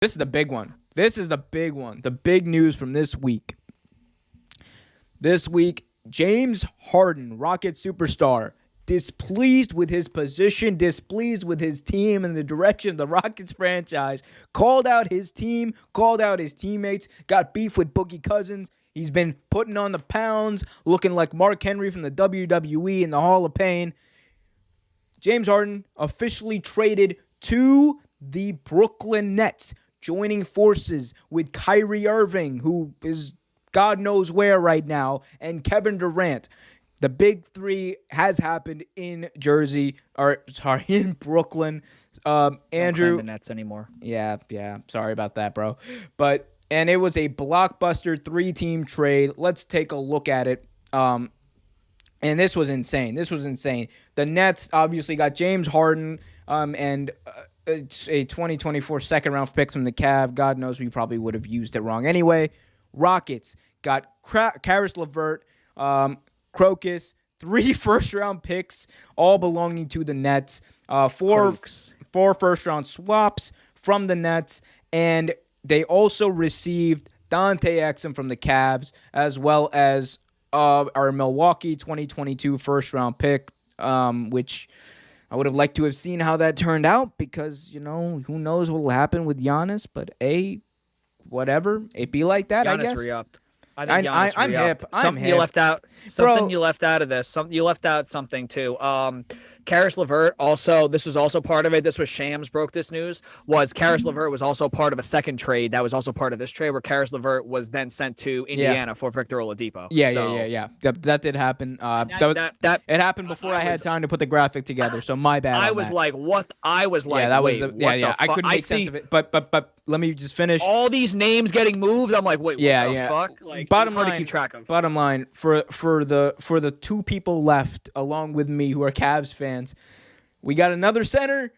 This is the big one. This is the big one. The big news from this week. This week, James Harden, Rocket superstar, displeased with his position, displeased with his team and the direction of the Rockets franchise, called out his team, called out his teammates, got beef with Boogie Cousins. He's been putting on the pounds, looking like Mark Henry from the WWE in the Hall of Pain. James Harden officially traded to the Brooklyn Nets, joining forces with Kyrie Irving, who is God knows where right now, and Kevin Durant. The big three has happened in Jersey, or sorry, in Brooklyn. Andrew, don't claim the Nets anymore. Yeah. Sorry about that, bro. And it was a blockbuster 3-team trade. Let's take a look at it. And this was insane. The Nets obviously got James Harden, and it's a 2024 second-round pick from the Cavs. God knows we probably would have used it wrong anyway. Rockets got Karis LeVert, Crocus, 3 first-round picks, all belonging to the Nets. 4 first-round swaps from the Nets, and they also received Dante Exum from the Cavs, as well as our Milwaukee 2022 first-round pick, which I would have liked to have seen how that turned out because, who knows what will happen with Giannis, but whatever. It be like that, Giannis I guess. Re-upped. I think Giannis I'm re-upped. hip. Something you left out. Something you left out of this. You left out something too. Karis LeVert also. This was also part of it. This was Shams broke this news. Was Karis LeVert was also part of a second trade that was also part of this trade where Karis LeVert was then sent to Indiana for Victor Oladipo. Yeah. That did happen. It happened before I had time to put the graphic together. So my bad. I was like, what? I was like, I couldn't make sense of it. But let me just finish. All these names getting moved. I'm like, wait, what the fuck? Like, bottom hard line, to keep track of. Bottom line, for the 2 people left along with me who are Cavs fans, we got another center,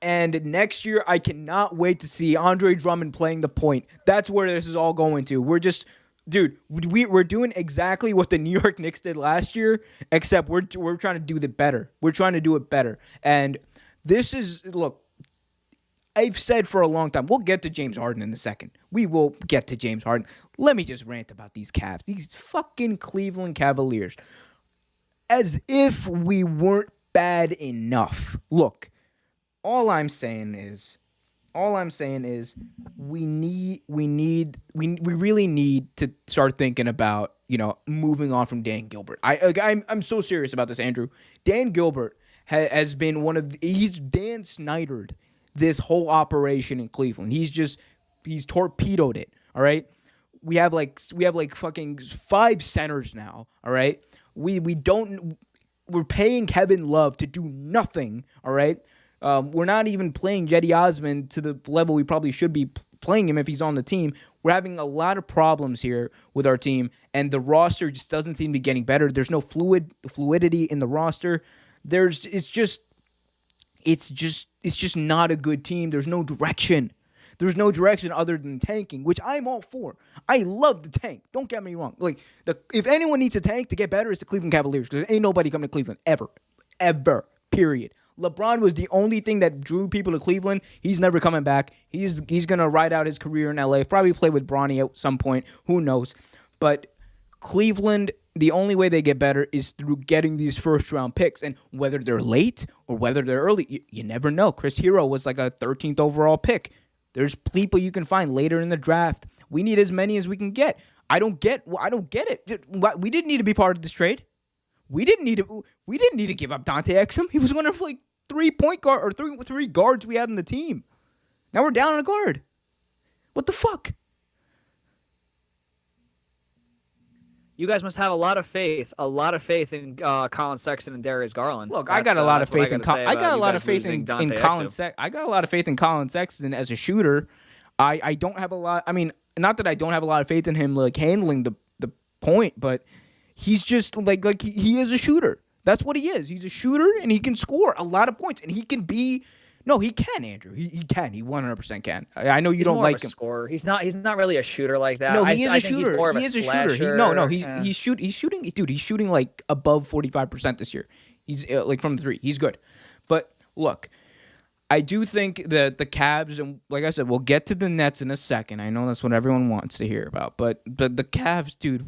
and next year I cannot wait to see Andre Drummond playing the point. That's where this is all going to. We're just, dude, we're doing exactly what the New York Knicks did last year, except we're trying to do it better. We're trying to do it better, and this is look. I've said for a long time, we'll get to James Harden in a second. We will get to James Harden. Let me just rant about these Cavs. These fucking Cleveland Cavaliers. As if we weren't bad enough. Look, all I'm saying is we really need to start thinking about, moving on from Dan Gilbert. I'm so serious about this, Andrew. Dan Gilbert has been he's Dan Snydered this whole operation in Cleveland. He's torpedoed it, all right? We have like fucking 5 centers now, all right? We're paying Kevin Love to do nothing, all right? We're not even playing Jetty Osman to the level we probably should be playing him if he's on the team. We're having a lot of problems here with our team, and the roster just doesn't seem to be getting better. There's no fluidity in the roster. It's just not a good team. There's no direction. There's no direction other than tanking, which I'm all for. I love the tank. Don't get me wrong. Like, if anyone needs a tank to get better, it's the Cleveland Cavaliers, because ain't nobody coming to Cleveland ever, period. LeBron was the only thing that drew people to Cleveland. He's never coming back. He's gonna ride out his career in LA. Probably play with Bronny at some point. Who knows? But Cleveland, the only way they get better is through getting these first-round picks. And whether they're late or whether they're early, you never know. Chris Hero was like a 13th overall pick. There's people you can find later in the draft. We need as many as we can get. I don't get it. We didn't need to be part of this trade. We didn't need to give up Dante Exum. He was one of like 3 point guard or three guards we had in the team. Now we're down on a guard. What the fuck? You guys must have a lot of faith in Colin Sexton and Darius Garland. Look, I got a lot of faith in Colin. I got a lot of faith in Colin Sexton. I got a lot of faith in Colin Sexton as a shooter. I don't have a lot. I mean, not that I don't have a lot of faith in him like handling the point, but he's just like he is a shooter. That's what he is. He's a shooter, and he can score a lot of points, and he can be. No, he can, Andrew. He can. He 100% can. I know you don't like him. Scorer. He's not really a shooter like that. No, he is a shooter. He is a shooter. He's shooting. Dude, he's shooting like above 45% this year. He's like from the 3. He's good. But look, I do think that the Cavs, and like I said, we'll get to the Nets in a second. I know that's what everyone wants to hear about, but the Cavs, dude,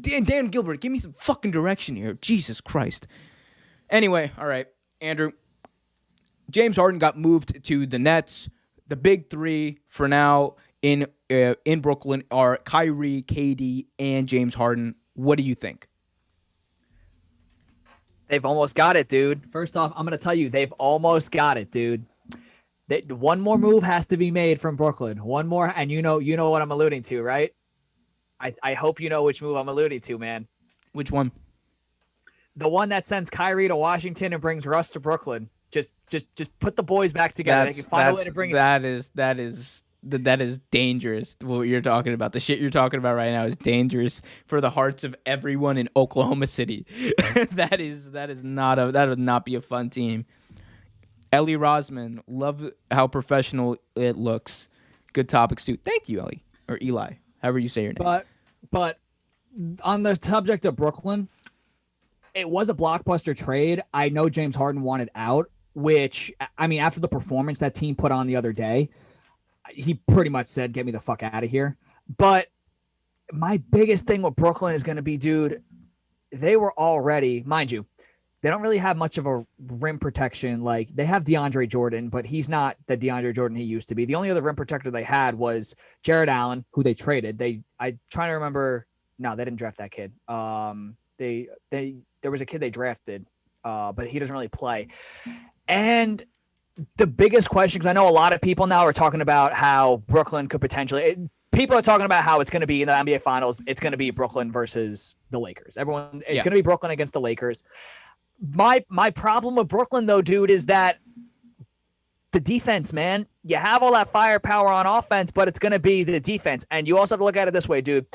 Dan Gilbert, give me some fucking direction here. Jesus Christ. Anyway, all right, Andrew. James Harden got moved to the Nets. The big three for now in Brooklyn are Kyrie, KD, and James Harden. What do you think? They've almost got it, dude. First off, I'm going to tell you, they've almost got it, dude. One more move has to be made from Brooklyn. One more, and you know what I'm alluding to, right? I hope you know which move I'm alluding to, man. Which one? The one that sends Kyrie to Washington and brings Russ to Brooklyn. Just put the boys back together. They can find a way to bring that is dangerous. What you're talking about, the shit you're talking about right now, is dangerous for the hearts of everyone in Oklahoma City. that would not be a fun team. Ellie Rosman, love how professional it looks. Good topics too. Thank you, Ellie or Eli, however you say your name. But on the subject of Brooklyn, it was a blockbuster trade. I know James Harden wanted out, which, I mean, after the performance that team put on the other day, he pretty much said, get me the fuck out of here. But my biggest thing with Brooklyn is going to be, dude, they were already, mind you, they don't really have much of a rim protection. Like, they have DeAndre Jordan, but he's not the DeAndre Jordan he used to be. The only other rim protector they had was Jared Allen, who they traded. I trying to remember. No, they didn't draft that kid. There was a kid they drafted, but he doesn't really play. And the biggest question, because I know a lot of people now are talking about how Brooklyn could potentially people are talking about how it's going to be in the NBA Finals. It's going to be Brooklyn versus the Lakers. It's going to be Brooklyn against the Lakers. My problem with Brooklyn, though, dude, is that the defense, man. You have all that firepower on offense, but it's going to be the defense. And you also have to look at it this way, dude.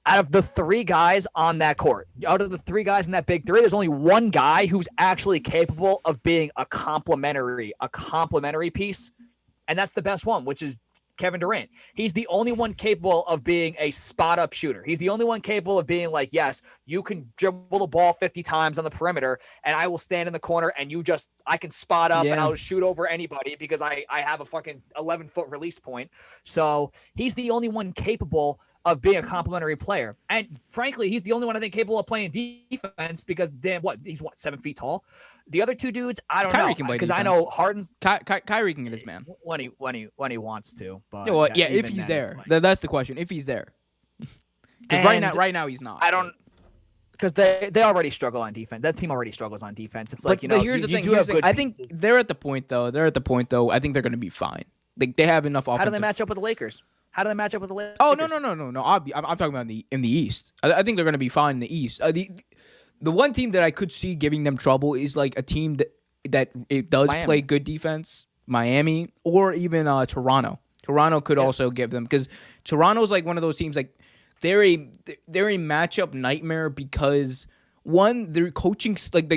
Out of the three guys on that court, out of the three guys in that big three, there's only one guy who's actually capable of being a complementary piece. And that's the best one, which is Kevin Durant. He's the only one capable of being a spot up shooter. He's the only one capable of being like, yes, you can dribble the ball 50 times on the perimeter and I will stand in the corner and I can spot up and I'll shoot over anybody because I have a fucking 11-foot release point. So he's the only one capable of being a complimentary player. And frankly, he's the only one I think capable of playing defense because he's 7 feet tall. The other two dudes, I don't know, because I know Harden's Kyrie can get his man when he wants to. But if he's there, that's the question. If he's there, because right now he's not. I don't, because they already struggle on defense. That team already struggles on defense. It's like, but here's the thing. I think they're at the point though. I think they're going to be fine. They have enough offense. How do they match up with the Lakers? Oh no! I'm talking about in the East. I think they're going to be fine in the East. The one team that I could see giving them trouble is like a team that it does play good defense, Miami, or even Toronto. Toronto could also give them, because Toronto's like one of those teams, like they're a matchup nightmare because one, their coaching, like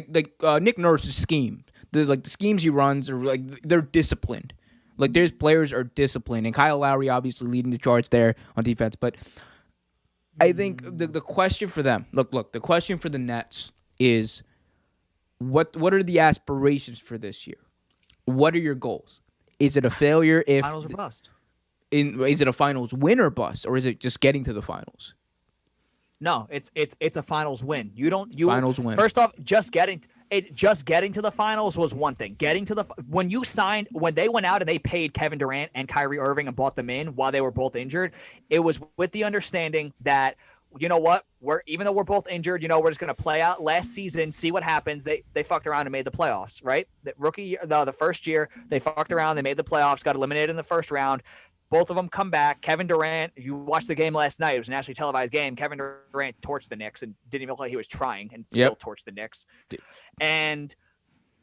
Nick Nurse's scheme, the schemes he runs are like they're disciplined. Like, there's players are disciplined, and Kyle Lowry obviously leading the charge there on defense. But I think the question for them, the question for the Nets is, what are the aspirations for this year? What are your goals? Is it a failure if finals or bust? Is it a finals win or bust, or is it just getting to the finals? No, it's a finals win. Finals win. First off, just getting to the finals was one thing. When they went out and they paid Kevin Durant and Kyrie Irving and bought them in while they were both injured, it was with the understanding that, you know what, even though we're both injured, we're just going to play out last season, see what happens. They fucked around and made the playoffs, right? The first year they fucked around, they made the playoffs, got eliminated in the first round. Both of them come back. Kevin Durant, you watched the game last night. It was a nationally televised game. Kevin Durant torched the Knicks and didn't even look like he was trying, and still torched the Knicks. And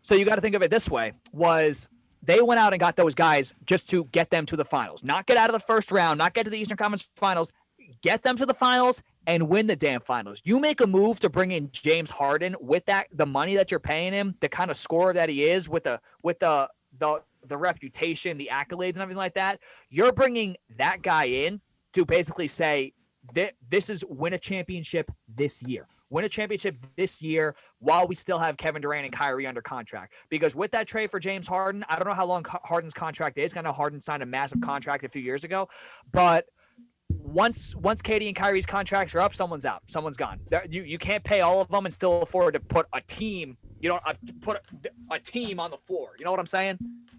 so you got to think of it this way, was they went out and got those guys just to get them to the finals. Not get out of the first round, not get to the Eastern Conference Finals, get them to the finals and win the damn finals. You make a move to bring in James Harden with the money that you're paying him, the kind of scorer that he is, with the reputation, the accolades, and everything like that. You're bringing that guy in to basically say that this is win a championship this year. win a championship this year while we still have Kevin Durant and Kyrie under contract. Because with that trade for James Harden, I don't know how long Harden's contract is. I know Harden signed a massive contract a few years ago, but once KD and Kyrie's contracts are up, someone's out, someone's gone. You can't pay all of them and still afford to put a team. You don't put a team on the floor. You know what I'm saying?